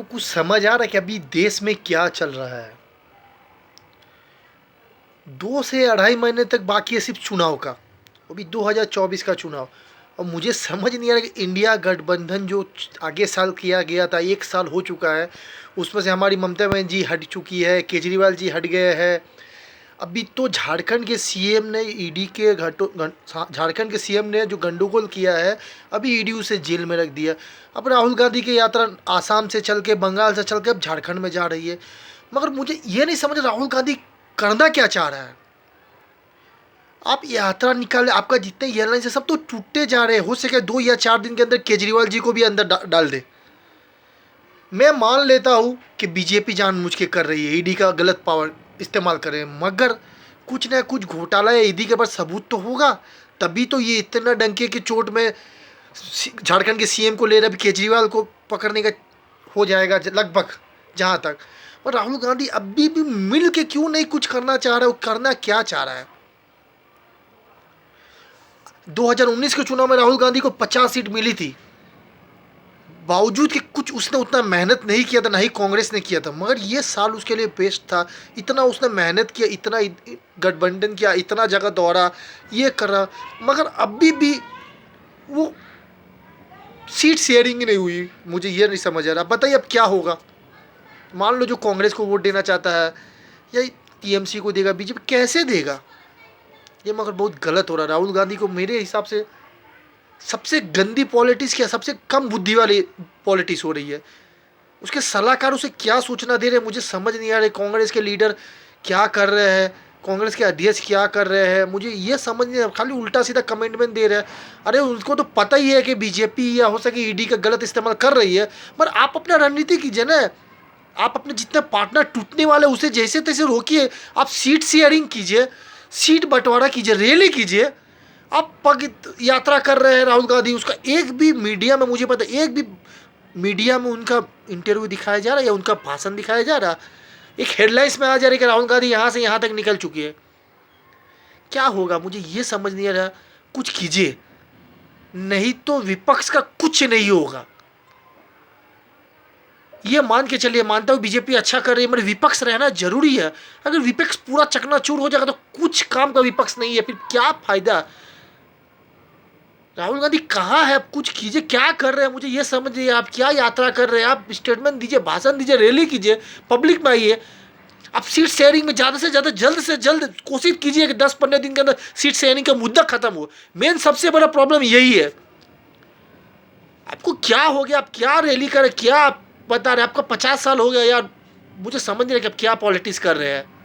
आपको कुछ समझ आ रहा है कि अभी देश में क्या चल रहा है? 2 से अढ़ाई महीने तक बाकी है सिर्फ चुनाव का, अभी 2024 का चुनाव। और मुझे समझ नहीं आ रहा कि इंडिया गठबंधन जो आगे साल किया गया था, 1 साल हो चुका है, उसमें से हमारी ममता बनर्जी जी हट चुकी है, केजरीवाल जी हट गए हैं। अभी तो झारखंड के सीएम ने ईडी के झारखंड के सीएम ने जो गंडगोल किया है, अभी ईडी उसे जेल में रख दिया। अब राहुल गांधी की यात्रा आसाम से चल के, बंगाल से चल के अब झारखंड में जा रही है। मगर मुझे ये नहीं समझ राहुल गांधी करना क्या चाह रहा है। आप यात्रा निकाले, आपका जितने एयरलाइंस है सब तो टूटते जा रहे हैं। हो सके 2 या 4 दिन के अंदर केजरीवाल जी को भी अंदर डाल दे। मैं मान लेता हूँ कि बीजेपी जानबूझ के कर रही है, ईडी का गलत पावर इस्तेमाल कर रहे हैं, मगर कुछ ना कुछ घोटाला या ईडी के पास सबूत तो होगा, तभी तो ये इतना डंके की चोट में झारखंड के सीएम को ले रहे, अभी केजरीवाल को पकड़ने का हो जाएगा लगभग जहाँ तक। और राहुल गांधी अभी भी मिल के क्यों नहीं कुछ करना चाह रहा है? वो करना क्या चाह रहा है? 2019 के चुनाव में राहुल गांधी को 50 सीट मिली थी, बावजूद कि कुछ उसने उतना मेहनत नहीं किया था, ना ही कांग्रेस ने किया था। मगर ये साल उसके लिए बेस्ट था, इतना उसने मेहनत किया, इतना गठबंधन किया, इतना जगह दौड़ा, ये करा, मगर अभी भी वो सीट शेयरिंग ही नहीं हुई। मुझे ये नहीं समझ आ रहा। बताइए अब क्या होगा? मान लो जो कांग्रेस को वोट देना चाहता है या टीएमसी को देगा, बीजेपी कैसे देगा? ये मगर बहुत गलत हो रहा है। राहुल गांधी को मेरे हिसाब से सबसे गंदी पॉलिटिक्स क्या, सबसे कम बुद्धि वाली पॉलिटिक्स हो रही है। उसके सलाहकार उसे क्या सूचना दे रहे हैं, मुझे समझ नहीं आ रहा है। कांग्रेस के लीडर क्या कर रहे हैं, कांग्रेस के अध्यक्ष क्या कर रहे हैं, मुझे ये समझ नहीं आ रहा। खाली उल्टा सीधा कमेंटमेंट दे रहे हैं। अरे उनको तो पता ही है कि बीजेपी या हो सके ईडी का गलत इस्तेमाल कर रही है, पर आप अपना रणनीति कीजिए ना। आप अपने जितने पार्टनर टूटने वाले उसे जैसे तैसे रोकिए। आप सीट शेयरिंग कीजिए, सीट बंटवारा कीजिए, रैली कीजिए। आप पग यात्रा कर रहे हैं राहुल गांधी, उसका एक भी मीडिया में, मुझे पता एक भी मीडिया में उनका इंटरव्यू दिखाया जा रहा है या उनका भाषण दिखाया जा रहा, एक हेडलाइंस में आ जा रही है कि राहुल गांधी यहाँ से यहाँ तक निकल चुकी है। क्या होगा मुझे ये समझ नहीं आ रहा। कुछ कीजिए, नहीं तो विपक्ष का कुछ नहीं होगा। ये मान के चलिए, मानता हूँ बीजेपी अच्छा कर रही है, मगर विपक्ष रहना जरूरी है। अगर विपक्ष पूरा चकनाचूर हो जाएगा तो कुछ काम का विपक्ष नहीं है, फिर क्या फायदा? राहुल गांधी कहाँ है? आप कुछ कीजिए, क्या कर रहे हैं मुझे ये समझ नहीं। आप क्या यात्रा कर रहे हैं? आप स्टेटमेंट दीजिए, भाषण दीजिए, रैली कीजिए, पब्लिक में आइए। आप सीट शेयरिंग में ज़्यादा से ज़्यादा, जल्द से जल्द कोशिश कीजिए कि 10-15 दिन के अंदर सीट शेयरिंग का मुद्दा खत्म हो। मेन सबसे बड़ा प्रॉब्लम यही है। आपको क्या हो गया? आप क्या रैली करें, क्या आप बता रहे हैं? आपका 50 साल हो गया यार, मुझे समझ नहीं रहा कि आप क्या पॉलिटिक्स कर रहे हैं।